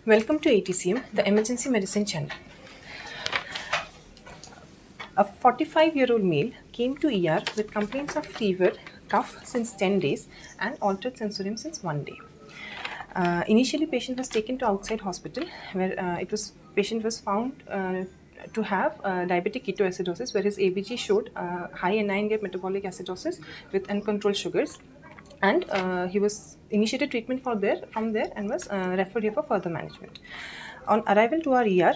Welcome to AETCM, the emergency medicine channel. A 45-year-old male came to ER with complaints of fever, cough since 10 days, and altered sensorium since 1 day. Initially, patient was taken to outside hospital where patient was found to have diabetic ketoacidosis, where his ABG showed high anion gap metabolic acidosis with uncontrolled sugars, and he was initiated treatment from there and was referred here for further management. On arrival to our ER,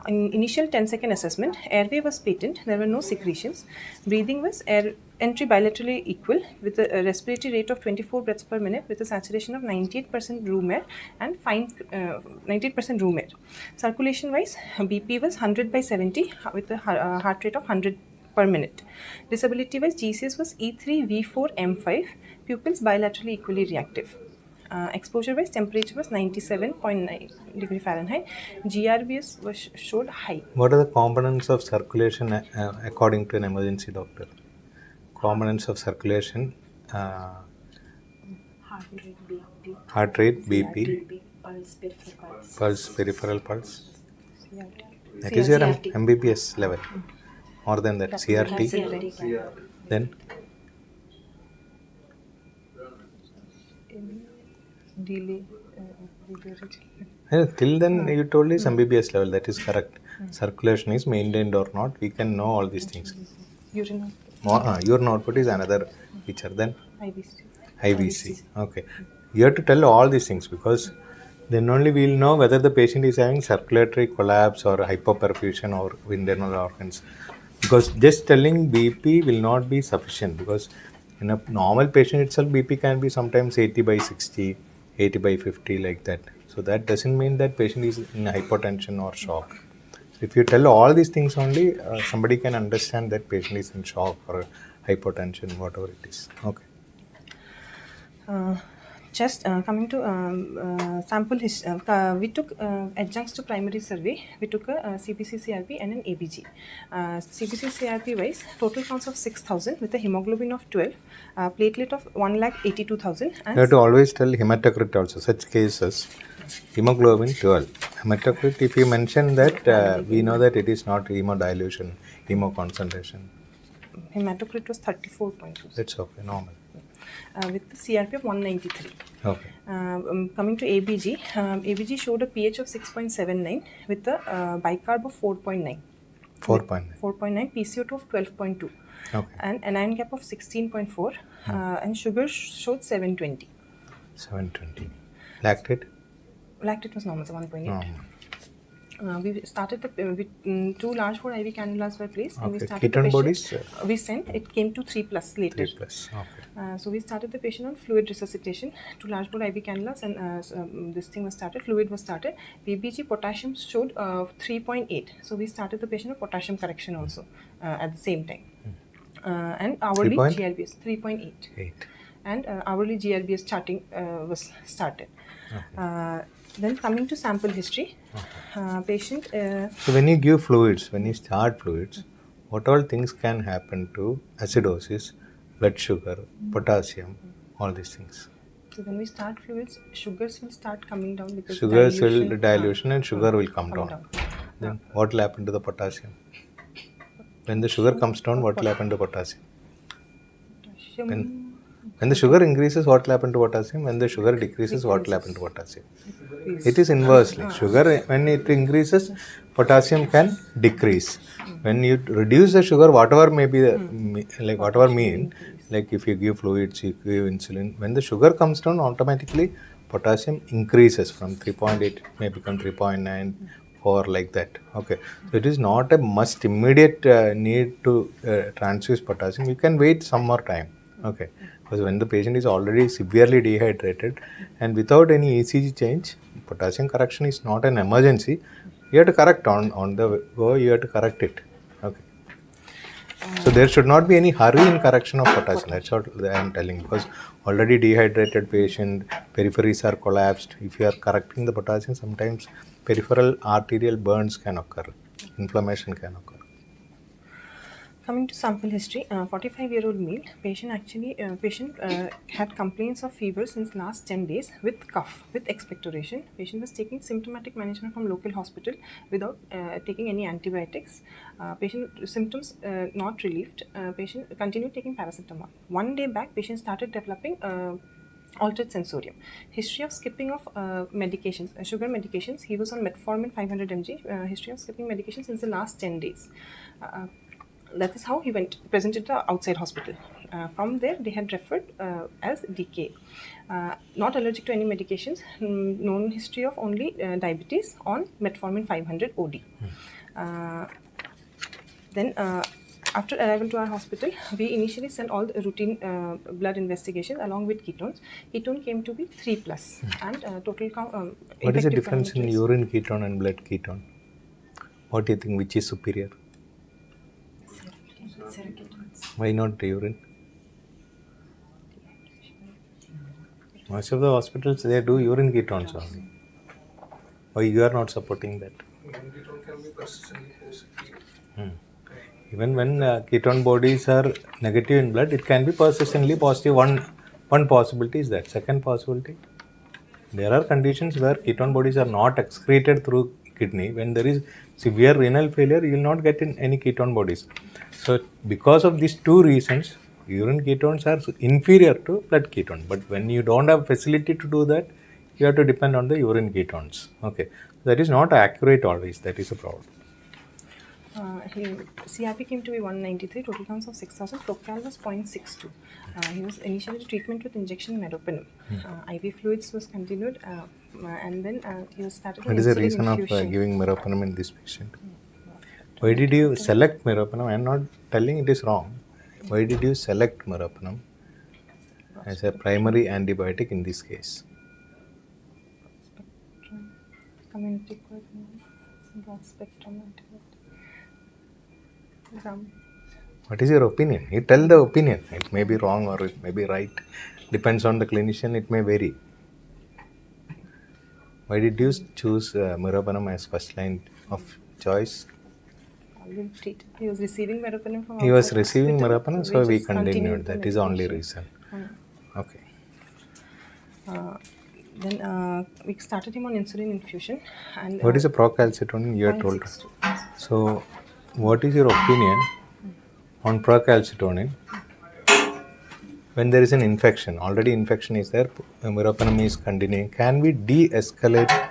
in initial 10-second assessment, airway was patent, there were no secretions, breathing was air entry bilaterally equal with a respiratory rate of 24 breaths per minute with a saturation of 98% room air and 98% room air. Circulation wise, BP was 100 by 70 with a heart rate of 100 per minute. Disability wise, GCS was E3, V4, M5, pupils bilaterally equally reactive. Exposure wise, temperature was 97.9 degree Fahrenheit. GRBS showed high. What are the components of circulation according to an emergency doctor? Components of circulation: heart rate, BP, pulse, peripheral pulse. That is your MBBS level. More than that, CRT. Then delay. Till then you told is MBBS level. That is correct. Circulation is maintained or not. We can know all these things. Urine output is another feature. Then IVC. Okay. You have to tell all these things because then only we will know whether the patient is having circulatory collapse or hypoperfusion or internal organs. Because just telling BP will not be sufficient, because in a normal patient itself BP can be sometimes 80 by 60, 80 by 50 like that. So that doesn't mean that patient is in hypotension or shock. So if you tell all these things only, somebody can understand that patient is in shock or hypotension, whatever it is. Okay. Just coming to sample history, we took adjuncts to primary survey. We took a CBC-CRP and an ABG. CBC-CRP wise, total counts of 6,000 with a hemoglobin of 12, platelet of 1,82,000. You have to always tell hematocrit also. Such cases, hemoglobin 12. Hematocrit, if you mention that, we know that it is not hemodilution, hemoconcentration. Hematocrit was 34.2. That's okay, normal. With the CRP of 193. Okay. Coming to ABG, ABG showed a pH of 6.79 with a bicarb of 4.9. 4.9, PCO2 of 12.2. Okay. And anion gap of 16.4, and sugar showed 720. 720. Lactate? Lactate was normal, so 1.8. Normal. We started with 2 large bore IV cannulas were placed. Okay. And we started ketone bodies? We sent, it came to 3+ later. 3+, okay. So we started the patient on fluid resuscitation, 2 large bore IV cannulas, and this thing was started, fluid was started. VBG potassium showed 3.8. So we started the patient on potassium correction also at the same time. And hourly GRBS 3.8. And hourly GRBS charting was started. Okay. Then coming to sample history, patient... So when you give fluids, when you start fluids, what all things can happen to acidosis, blood sugar, potassium, all these things? So when we start fluids, sugars will start coming down because sugars will dilution and sugar will come down. Then what will happen to the potassium? When the sugar comes down, what will happen to potassium? When the sugar increases, what will happen to potassium? When the sugar decreases, what will happen to potassium? It is inversely. Sugar, when it increases, potassium can decrease. When you reduce the sugar, whatever may be, whatever mean, like if you give fluids, you give insulin, when the sugar comes down, automatically potassium increases from 3.8, it may become 3.9, 4, like that. Okay. So it is not a must immediate need to transfuse potassium. You can wait some more time. Okay. Because when the patient is already severely dehydrated and without any ECG change, potassium correction is not an emergency. You have to correct on the go, you have to correct it. Okay. So there should not be any hurry in correction of potassium. That's what I am telling, because already dehydrated patient, peripheries are collapsed. If you are correcting the potassium, sometimes peripheral arterial burns can occur, inflammation can occur. Coming to sample history, 45-year-old male patient had complaints of fever since last 10 days with cough with expectoration. Patient was taking symptomatic management from local hospital without taking any antibiotics. Patient symptoms not relieved. Patient continued taking paracetamol. 1 day back, patient started developing altered sensorium. History of skipping of medications, sugar medications. He was on metformin 500 mg. History of skipping medications since the last 10 days. That is how he presented the outside hospital. From there, they had referred as DK. Not allergic to any medications. Known history of only diabetes on metformin 500 OD. Then, after arrival to our hospital, we initially sent all the routine blood investigations along with ketones. Ketone came to be 3 plus, and total count. What is the difference in urine ketone and blood ketone? What do you think, which is superior? Why not the urine? Most of the hospitals, they do urine ketones only. Why you are not supporting that? Urine ketone can be persistently positive. Even when ketone bodies are negative in blood, it can be persistently positive. One possibility is that. Second possibility, there are conditions where ketone bodies are not excreted through kidney. When there is severe renal failure, you will not get in any ketone bodies. So because of these two reasons, urine ketones are inferior to blood ketone. But when you don't have facility to do that, you have to depend on the urine ketones. Okay, that is not accurate always. That is a problem. CRP came to be 193, total counts of 6,000, Procal was 0.62. He was initially treatment with injection meropenem. IV fluids was continued, and then he was started. What is the reason of giving meropenem in this patient? Why did you select meropenem? I am not telling it is wrong. Why did you select meropenem as a primary antibiotic in this case? Community broad spectrum antibiotic. What is your opinion? You tell the opinion. It may be wrong or it may be right. Depends on the clinician, it may vary. Why did you choose meropenem as first line of choice? He was receiving meropenem from He was outside receiving hospital, meropenem, so we continued. That is the only reason. Okay. Then we started him on insulin infusion. And what is the procalcitonin you are told? So, what is your opinion on procalcitonin when there is an infection? Already infection is there, meropenem is continuing. Can we de-escalate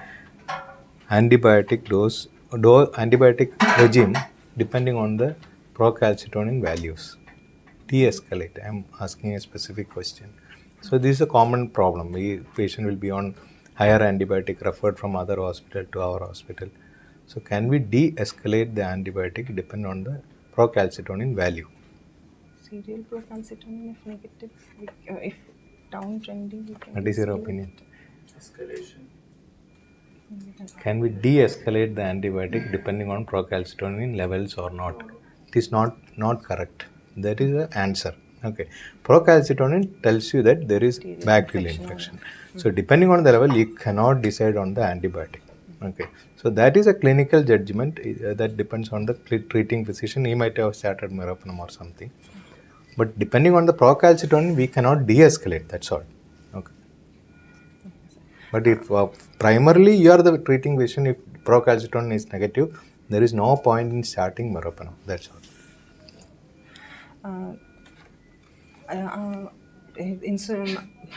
antibiotic dose, antibiotic regime depending on the procalcitonin values? De-escalate. I am asking a specific question. So this is a common problem. Patient will be on higher antibiotic referred from other hospital to our hospital. So can we de-escalate the antibiotic depending on the procalcitonin value? Serial procalcitonin if negative, if downtrending. What is your opinion? Escalation. Can we de-escalate the antibiotic depending on procalcitonin levels or not? It is not correct. That is the answer. Okay. Procalcitonin tells you that there is bacterial infection. So depending on the level, you cannot decide on the antibiotic. Okay. So that is a clinical judgment that depends on the treating physician. He might have started meropenem or something. But depending on the procalcitonin, we cannot de-escalate. That's all. Okay. But if primarily you are the treating physician, if procalcitonin is negative, there is no point in starting meropenem. That's all.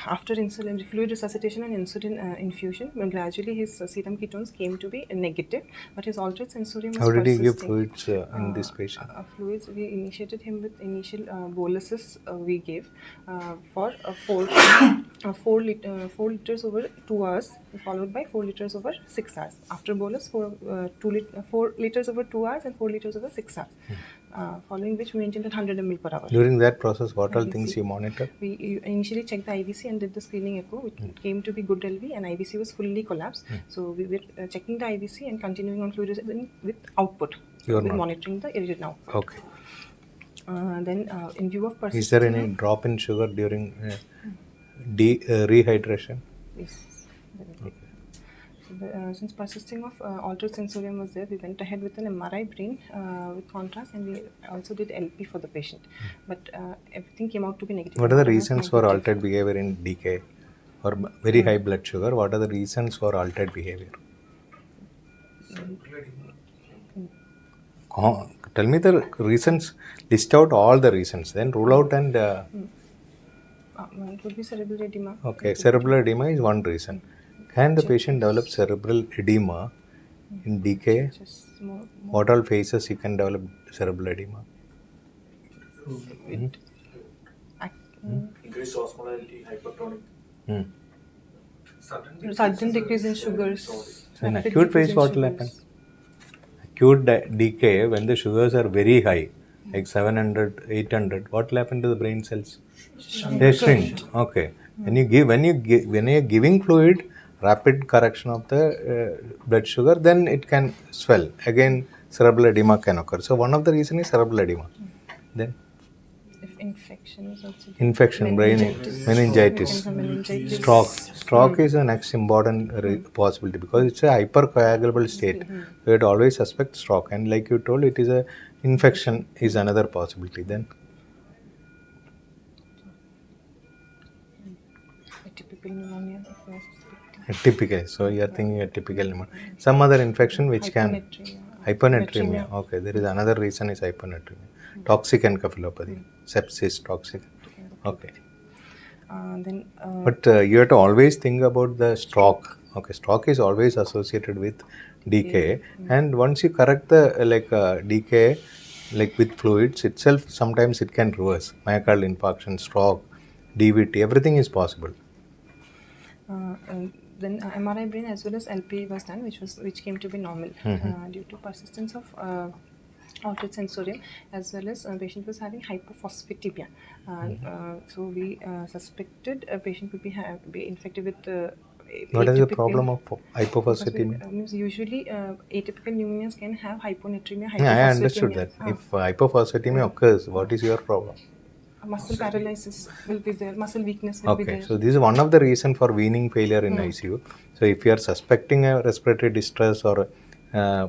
After insulin, fluid resuscitation and insulin infusion, gradually his serum ketones came to be negative, but his altered sensorium was persisting. How did you give fluids in this patient? Fluids, we initiated him with initial boluses we gave for 4 liters over 2 hours, followed by 4 liters over 6 hours. After bolus, 4 liters over 2 hours and 4 liters over 6 hours. Following which we maintained at 100 ml per hour. During that process, what all things you monitor? We initially checked the IVC and did the screening echo. It came to be good LV and IVC was fully collapsed. So we were checking the IVC and continuing on fluid with output. We're monitoring the urine output. Okay. Then in view of persistence. Is there any drop in sugar during rehydration? Yes. Okay. So Since persisting of altered sensorium was there, we went ahead with an MRI brain with contrast, and we also did LP for the patient. But everything came out to be negative. What are the Nothing was reasons for negative. altered behavior in DK or very high blood sugar? What are the reasons for altered behavior? Tell me the reasons, list out all the reasons, then rule out and. It would be cerebral edema. Okay, cerebral edema is one reason. Can the patient develop cerebral edema in DK? Just more What all phases you can develop cerebral edema? Increased osmolality, hypertonic. sudden decrease in sugars. In rapid acute decrease phase, in what will sugars. happen? Acute DK, when the sugars are very high, like 700, 800, what will happen to the brain cells? They shrink. Okay. When you're giving fluid, rapid correction of the blood sugar, then it can swell. Again, cerebral edema can occur. So one of the reason is cerebral edema. Then If infection is also there. infection, brain meningitis, meningitis. stroke is the next important possibility because it's a hypercoagulable state. So it always suspect stroke, and like you told, it is a infection is another possibility. Then Atypical pneumonia. If we are suspecting. atypical. So you are thinking atypical pneumonia. Some other infection which can hyponatremia. Okay, there is another reason is hyponatremia. Toxic encephalopathy, sepsis, toxic. Okay. But you have to always think about the stroke. Okay, stroke is always associated with DK, and once you correct the DK, like with fluids itself, sometimes it can reverse. Myocardial infarction, stroke, DVT, everything is possible. Then MRI brain as well as LP was done, which came to be normal due to persistence of altered sensorium, as well as patient was having hypophosphatemia. So we suspected a patient could be infected with What is the problem of hypophosphatemia? Means usually atypical pneumonias can have hyponatremia, hypophosphatemia. Yeah, I understood that. If hypophosphatemia occurs, what is your problem? Muscle paralysis will be there, muscle weakness will be there. Okay, so this is one of the reasons for weaning failure in ICU. So if you are suspecting a respiratory distress or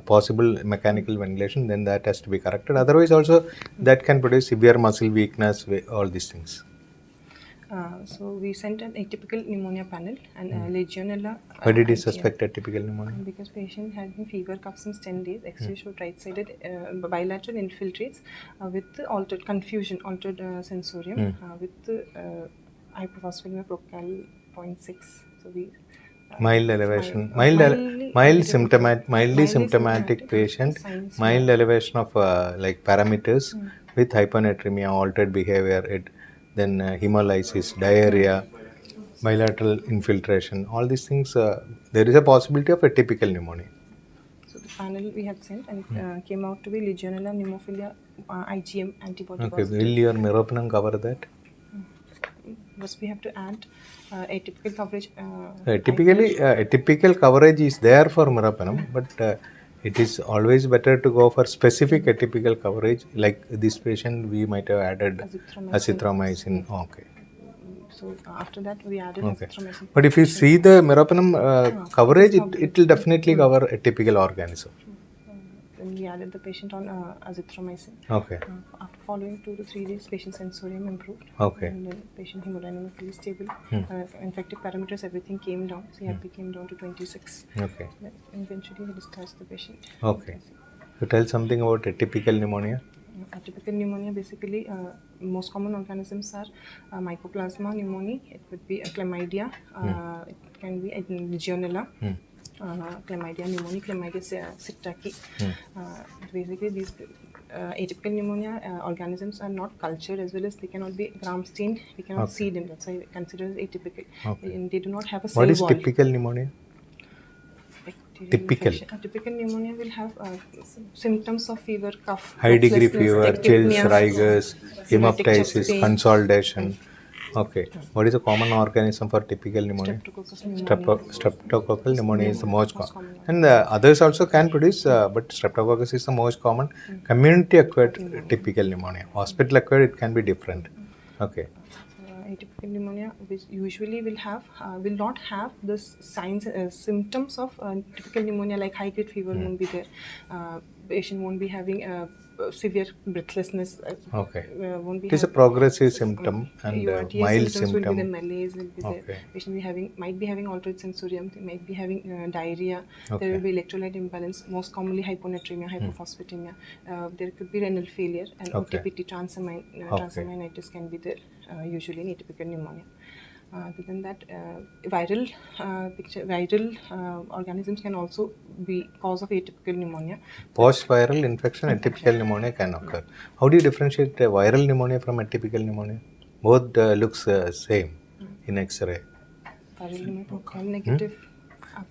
possible mechanical ventilation, then that has to be corrected. Otherwise also that can produce severe muscle weakness, all these things. So we sent an atypical pneumonia panel and Legionella. Why did you suspect atypical pneumonia? Because patient had been fever cough since 10 days, X-ray showed right-sided bilateral infiltrates with altered sensorium with hypophosphatemia procal 0.6. So we mild elevation, mildly symptomatic patient, mild elevation of parameters with hyponatremia, altered behavior, then hemolysis, diarrhea, bilateral infiltration, all these things, there is a possibility of atypical pneumonia. So the panel we had sent and it came out to be Legionella pneumophilia IgM antibody Okay, positive. will your meropenem cover that? First we have to add atypical coverage. Atypical coverage is there for meropenem, but it is always better to go for specific atypical coverage. Like this patient, we might have added azithromycin. Okay. So after that, we added azithromycin. But if you see the meropenem coverage, it will definitely cover atypical organism. Then we added the patient on azithromycin. Okay. After following 2 to 3 days, patient sensorium improved. Okay. And then patient hemodynamically stable. Infective parameters, everything came down. CRP came down to 26. Okay. Then eventually, we discharged the patient. Okay. So tell something about atypical pneumonia. Atypical pneumonia, basically, most common organisms are Mycoplasma pneumoniae. It could be a chlamydia. It can be a Legionella. Chlamydia pneumoniae, Chlamydia psittaci. Basically, these atypical pneumonia organisms are not cultured, as well as they cannot be gram stained. We cannot see them. That's why we consider it atypical. Okay. And they do not have a cell What is wall. typical pneumonia? Typical. Typical pneumonia will have symptoms of fever, cough, High degree breathlessness, fever, chills, tachypnea, rigors, erratic chest hemoptysis, pain. consolidation. Okay. What is the common organism for typical pneumonia? Streptococcus pneumonia. Streptococcal pneumonia is the most common. And others also can produce, but streptococcus is the most common. Community acquired typical pneumonia. Hospital acquired, it can be different. Okay. Atypical pneumonia, which usually will not have the signs, symptoms of typical pneumonia, like high grade fever won't be there. Patient won't be having severe breathlessness. Okay. Won't be It is a have progressive symptom and URTA mild symptoms will be there, symptom. malaise will be there. Okay. Patient might be having altered sensorium, they might be having diarrhea. There Okay. will be electrolyte imbalance, most commonly hyponatremia, hypophosphatemia. There could be renal failure, and Okay. OTPT, transaminitis can be there usually in atypical pneumonia. Other than that, viral organisms can also be cause of atypical pneumonia. Post-viral infection, atypical pneumonia can occur. How do you differentiate viral pneumonia from atypical pneumonia? Both looks same in X-ray. Viral pneumonia, procal negative.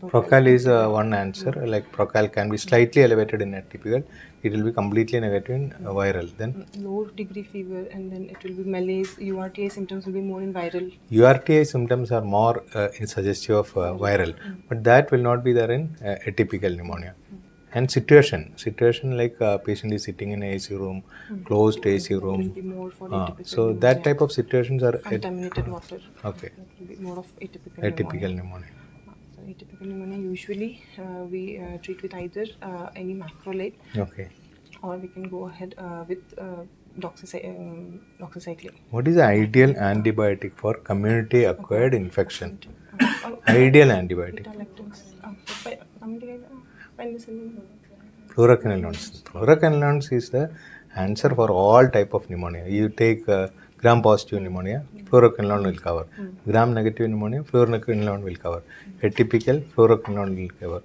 Procal is one answer. Like procal can be slightly elevated in atypical. It will be completely negative in viral. Then Low degree fever, and then it will be malaise. URTA symptoms will be more in viral. URTA symptoms are more suggestive of viral, but that will not be there in atypical pneumonia. And situation like patient is sitting in AC room, closed AC It will room. be more for atypical So pneumonia. that type of situations are Contaminated water. okay. That will be more of atypical Atypical pneumonia. pneumonia. So atypical pneumonia usually we treat with either any macrolide, Okay. or we can go ahead with doxycycline. What is the ideal antibiotic for community acquired infection? Ideal antibiotic. Beta-lactams. Penicillin. Fluoroquinolones. Fluoroquinolones is the answer for all type of pneumonia. You take gram-positive pneumonia, fluoroquinolone will cover. Gram-negative pneumonia, fluoroquinolone will cover. Atypical, fluoroquinolone will cover.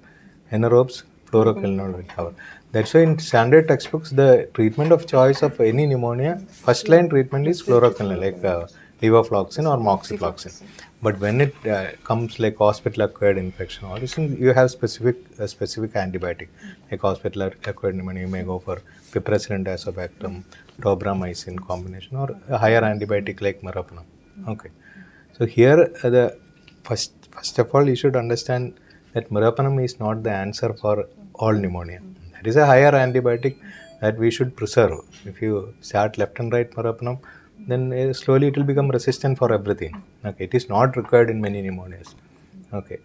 Anaerobes, fluoroquinolone will cover. That's why in standard textbooks, the treatment of choice of any pneumonia, first line treatment is fluoroquinolone, like levofloxacin or moxifloxacin. But when it comes like hospital-acquired infection, all these things, you have specific antibiotic. Like hospital-acquired pneumonia, you may go for piperacillin tazobactam, tobramycin combination, or a higher antibiotic like meropenem. Okay. So here, the first of all, you should understand that meropenem is not the answer for all pneumonia. That is a higher antibiotic that we should preserve. If you start left and right meropenem, then slowly it will become resistant for everything. Okay, it is not required in many pneumonias. Okay,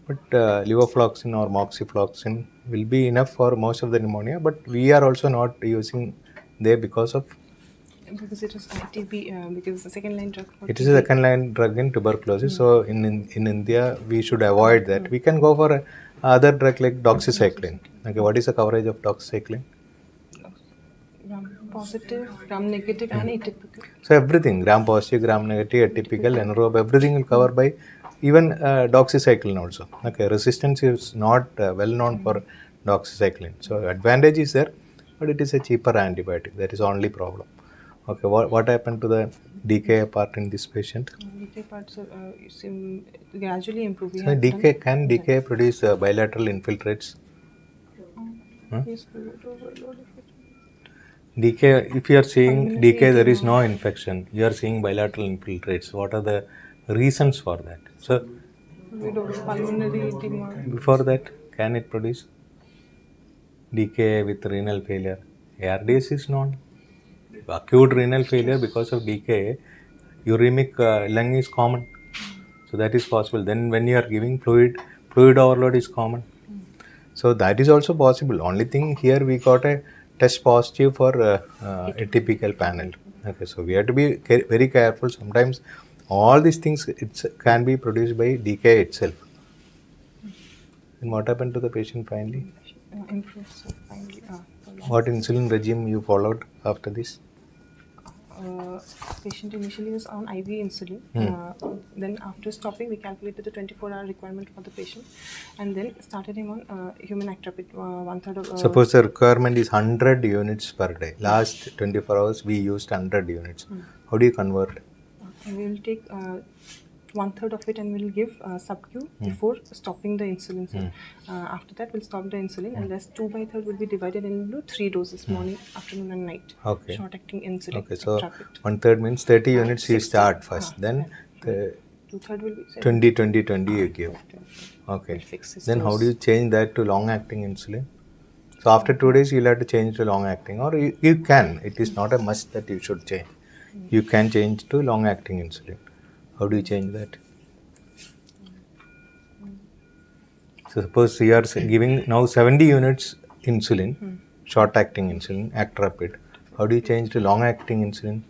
but levofloxacin or moxifloxacin will be enough for most of the pneumonia. But we are also not using there because of Because it is TB, because the second line drug for it is a second line drug in tuberculosis. So in India we should avoid that. We can go for a other drug like doxycycline. Okay, what is the coverage of doxycycline? gram positive, gram negative, and atypical. So everything, gram positive, gram negative, atypical, anaerobe, everything will cover by even doxycycline also. Okay, resistance is not well known for doxycycline. So advantage is there, but it is a cheaper antibiotic. That is only problem. Okay, what happened to the DKA part in this patient? DKA parts gradually improve. So can DKA produce bilateral infiltrates? Yes, DK, if you are seeing DK, there is no infection. You are seeing bilateral infiltrates. What are the reasons for that? So, pulmonary edema. before that, can it produce DK with renal failure? ARDS is known. Acute renal failure because of DK, uremic lung is common. So that is possible. Then when you are giving fluid overload is common. So that is also possible. Only thing here we got a test positive for atypical panel. Okay, so we have to be very careful. Sometimes all these things can be produced by DK itself. And what happened to the patient finally? Improved finally. What insulin regime you followed after this? Patient initially was on IV insulin. Then after stopping, we calculated the 24-hour requirement for the patient, and then started him on human actropid, 1/3 of. Suppose the requirement is 100 units per day. Last 24 hours we used 100 units. How do you convert? We will take 1/3 of it and we'll give sub-Q before stopping the insulin. After that, we'll stop the insulin, and rest 2/3 will be divided into 3 doses: morning, afternoon, and night. Okay. Short-acting insulin. Okay, so 1/3 means 30 units you start first, then the 2/3 will be 20, 20, 20 you give. Okay. We'll fix his Then how dose. do you change that to long-acting insulin? So after 2 days you'll have to change to long-acting, or you can. It is not a must that you should change. You can change to long-acting insulin. How do you change that? So suppose you are giving now 70 units insulin, short-acting insulin, act rapid. How do you change to long-acting insulin?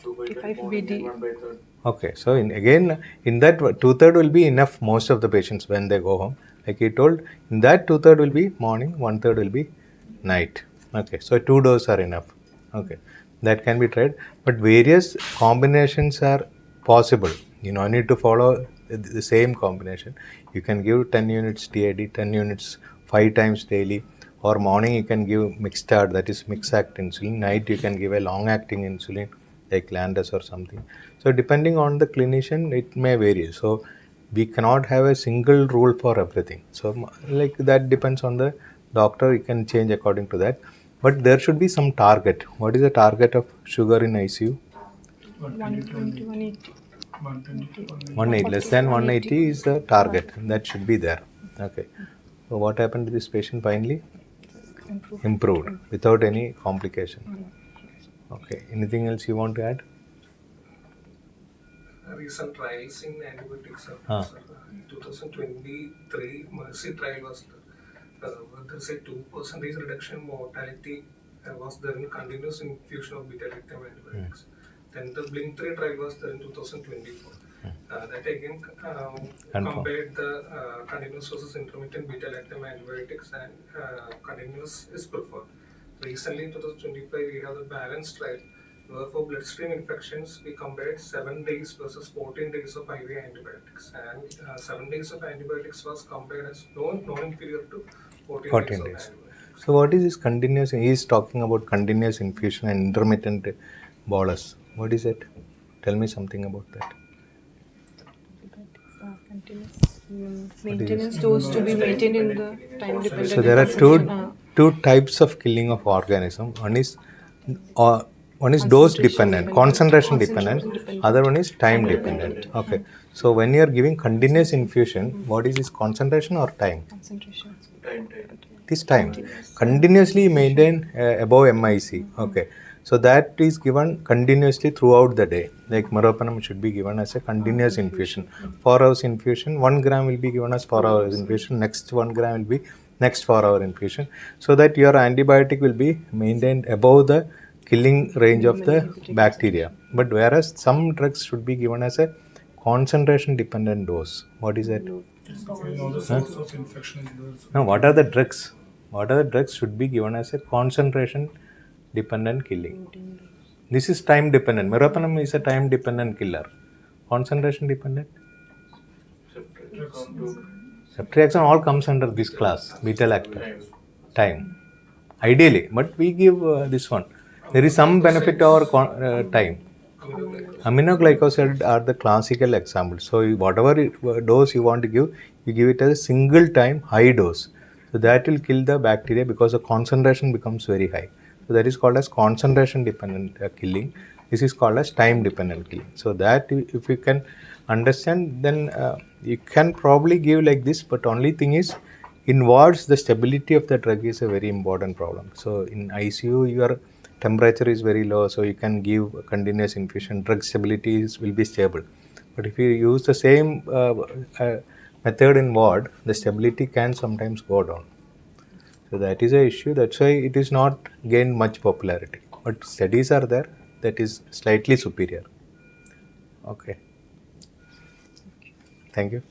25 morning BD. and 1/3. Okay, so again, in that 2/3 will be enough most of the patients when they go home. Like you told, in that 2/3 will be morning, 1/3 will be night. Okay, so 2 doses are enough. Okay, that can be tried, but various combinations are possible. You no need to follow the same combination. You can give 10 units TID, 10 units 5 times daily, or morning you can give mixed ART, that is mixed act insulin. Night you can give a long acting insulin like Lantus or something. So depending on the clinician, it may vary. So we cannot have a single rule for everything. So like that depends on the doctor. You can change according to that. But there should be some target. What is the target of sugar in ICU? 120, 180. 180. Less than 180 is the target. That should be there. Okay. So what happened to this patient finally? Improved without any complication. Okay. Anything else you want to add? Recent trials in antibiotics are in 2023 Mercy trial was there's a 2% reduction in mortality was there in continuous infusion of beta-lactam antibiotics. Then the Blink 3 trial was there in 2024. That again compared the continuous versus intermittent beta-lactam antibiotics, and continuous is preferred. Recently in 2025 we have the balanced trial. For bloodstream infections, we compared 7 days versus 14 days of IV antibiotics, and 7 days of antibiotics was compared as non-inferior to 14 days of antibiotics. So what is this continuous? He is talking about continuous infusion and intermittent bolus. What is it? Tell me something about that. Continuous maintenance dose to be maintained in the time dependent. So there are two types of killing of organism. One is dose dependent, concentration dependent. Other one is time dependent. Okay. So when you are giving continuous infusion, what is this, concentration or time? Concentration. This time continuously maintain above MIC. Okay, so that is given continuously throughout the day. Like meropenem should be given as a continuous infusion. 4 hours infusion, 1 gram will be given as 4 hours infusion. Next 1 gram will be next 4 hour infusion, so that your antibiotic will be maintained above the killing range of the bacteria. But whereas some drugs should be given as a concentration dependent dose. What is that? Now, what are the drugs? What are the drugs should be given as a concentration dependent killing? This is time dependent. Meropenem is a time dependent killer. Concentration dependent? Ceftriaxone all comes under this class, beta-lactam. Time. Ideally, but we give this one. There is some benefit over time. Aminoglycoside are the classical example. So whatever dose you want to give, you give it as a single time high dose. So that will kill the bacteria because the concentration becomes very high. So that is called as concentration dependent killing. This is called as time dependent killing. So that if you can understand, then you can probably give like this. But only thing is, in wards the stability of the drug is a very important problem. So in ICU your temperature is very low, so you can give continuous infusion. Drug stability will be stable. But if you use the same method in ward, the stability can sometimes go down. So that is an issue. That's why it is not gained much popularity. But studies are there that is slightly superior. Okay. Thank you.